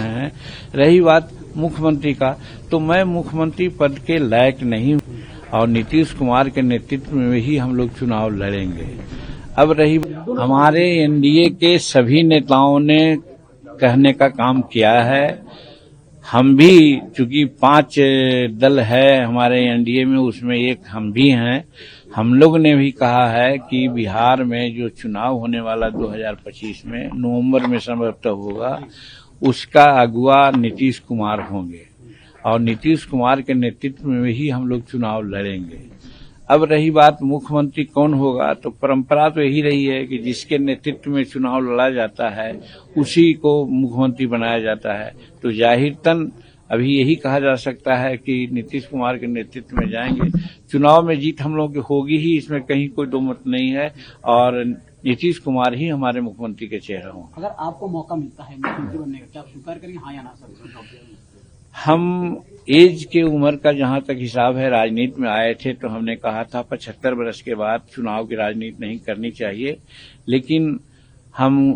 रहे हैं। रही बात मुख्यमंत्री का, तो मैं मुख्यमंत्री पद के लायक नहीं हूं और नीतीश कुमार के नेतृत्व में ही हम लोग चुनाव लड़ेंगे। अब रही हमारे एनडीए के सभी नेताओं ने कहने का काम किया है। हम भी, चूंकि 5 दल है हमारे एनडीए में, उसमें एक हम भी हैं। हम लोग ने भी कहा है कि बिहार में जो चुनाव होने वाला 2025 में नवंबर में संभवतः होगा, उसका अगुवा नीतीश कुमार होंगे और नीतीश कुमार के नेतृत्व में ही हम लोग चुनाव लड़ेंगे। अब रही बात मुख्यमंत्री कौन होगा, तो परंपरा तो यही रही है कि जिसके नेतृत्व में चुनाव लड़ा जाता है उसी को मुख्यमंत्री बनाया जाता है। तो जाहिरतन अभी यही कहा जा सकता है कि नीतीश कुमार के नेतृत्व में जाएंगे। चुनाव में जीत हम लोग की होगी ही, इसमें कहीं कोई दो मत नहीं है और नीतीश कुमार ही हमारे मुख्यमंत्री के चेहरा होंगे। अगर आपको मौका मिलता है मुख्यमंत्री बनने का, क्या आप स्वीकार करेंगे, हाँ या ना सर? हम एज के उम्र का जहां तक हिसाब है, राजनीति में आए थे तो हमने कहा था 75 वर्ष के बाद चुनाव की राजनीति नहीं करनी चाहिए, लेकिन हम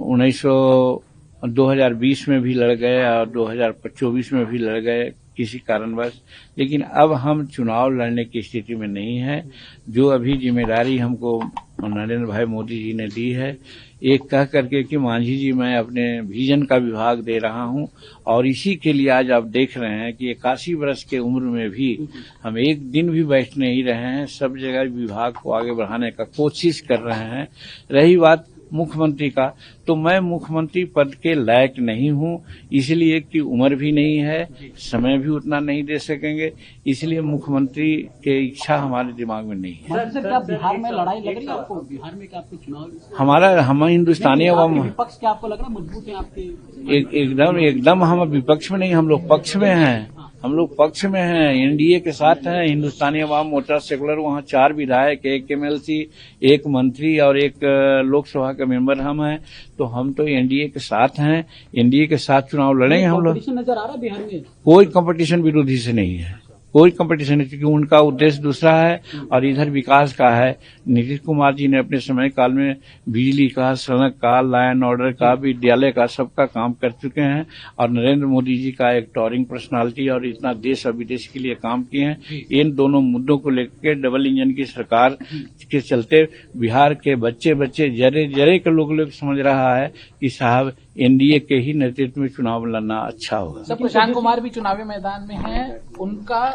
2020 में भी लड़ गए और 2024 में भी लड़ गए किसी कारणवश, लेकिन अब हम चुनाव लड़ने की स्थिति में नहीं है। जो अभी जिम्मेदारी हमको नरेंद्र भाई मोदी जी ने दी है, एक कह करके कि मांझी जी मैं अपने विजन का विभाग दे रहा हूं और इसी के लिए आज आप देख रहे हैं कि 81 वर्ष के उम्र में भी हम एक दिन भी बैठ नहीं रहे हैं, सब जगह विभाग को आगे बढ़ाने का कोशिश कर रहे हैं। रही बात मुख्यमंत्री का, तो मैं मुख्यमंत्री पद के लायक नहीं हूं, इसलिए कि उम्र भी नहीं है, समय भी उतना नहीं दे सकेंगे, इसलिए मुख्यमंत्री की इच्छा हमारे दिमाग में नहीं है। सर, क्या बिहार में लड़ाई लग रही है आपको? बिहार में क्या आपको चुनाव हम हिंदुस्तानी अवाम विपक्ष क्या आपको लग रहा है मजबूत है आपके? एकदम हम विपक्ष में नहीं, हम लोग पक्ष में हैं। हम लोग पक्ष में हैं, एनडीए के साथ हैं। हिंदुस्तानी अवाम मोर्चा सेकुलर, वहाँ 4 विधायक, 1 एमएलसी, 1 मंत्री और 1 लोकसभा का मेंबर हम हैं। तो हम तो एनडीए के साथ हैं, एनडीए के साथ चुनाव लड़ेंगे हम लोग। नजर आ रहा है बिहार में कोई कंपटीशन विरोधी से नहीं है, कोई कंपटीशन नहीं, क्योंकि उनका उद्देश्य दूसरा है और इधर विकास का है। नीतीश कुमार जी ने अपने समय काल में बिजली का, सड़क का, लाइन ऑर्डर का, विद्यालय का, सबका काम कर चुके हैं और नरेंद्र मोदी जी का एक टॉरिंग पर्सनालिटी और इतना देश और विदेश के लिए काम किए हैं। इन दोनों मुद्दों को लेकर डबल इंजन की सरकार के चलते बिहार के बच्चे जरे के लोग समझ रहा है कि साहब एनडीए के ही नेतृत्व में चुनाव लड़ना अच्छा होगा। सब प्रशांत कुमार भी चुनावी मैदान में हैं, उनका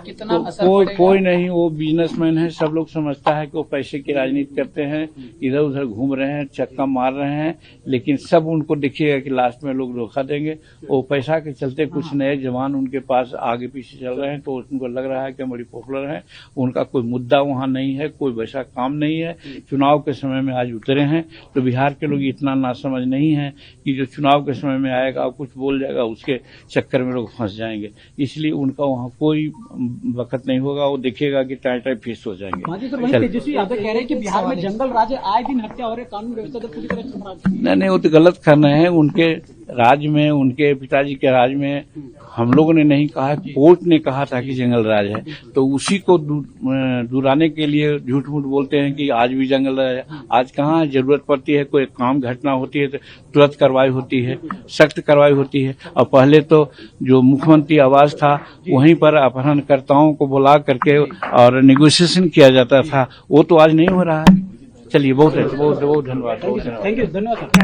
कितना असर पड़ेगा? कोई नहीं, वो बिजनेसमैन है, सब लोग समझता है कि वो पैसे की राजनीति करते हैं, इधर उधर घूम रहे हैं, चक्का मार रहे हैं, लेकिन सब उनको देखिएगा कि लास्ट में लोग धोखा देंगे। वो पैसा के चलते कुछ नए जवान उनके पास आगे पीछे चल रहे हैं, तो उनको लग रहा है कि बड़ी पॉपुलर है। उनका कोई मुद्दा वहां नहीं है, कोई वैसा काम नहीं है। चुनाव के समय में आज उतरे हैं, तो बिहार के लोग इतना नासमझ नहीं है कि जो चुनाव के समय में आएगा कुछ बोल जाएगा, उसके चक्कर में लोग फंस जाएंगे। इसलिए उनका वहाँ कोई वक्त नहीं होगा, वो देखेगा कि टाइम फेस हो जाएंगे। तेजस्वी यादव कह रहे हैं कि बिहार में जंगल राज आए दिन हत्या हो रही, कानून व्यवस्था तो पूरी तरह से नहीं, वो तो गलत कर रहे हैं। उनके राज में, उनके पिताजी के राज में हम लोगों ने नहीं कहा, कोर्ट ने कहा था कि जंगल राज है, तो उसी को दुराने के लिए झूठ मूठ बोलते हैं कि आज भी जंगल राज है। आज कहाँ जरूरत पड़ती है, कोई काम घटना होती है तो तुरंत कार्रवाई होती है, सख्त कार्रवाई होती है। और पहले तो जो मुख्यमंत्री आवास था, वहीं पर अपहरणकर्ताओं को बुला करके और नेगोशिएशन किया जाता था, वो तो आज नहीं हो रहा है। चलिए, बहुत धन्यवाद। थैंक यू, धन्यवाद।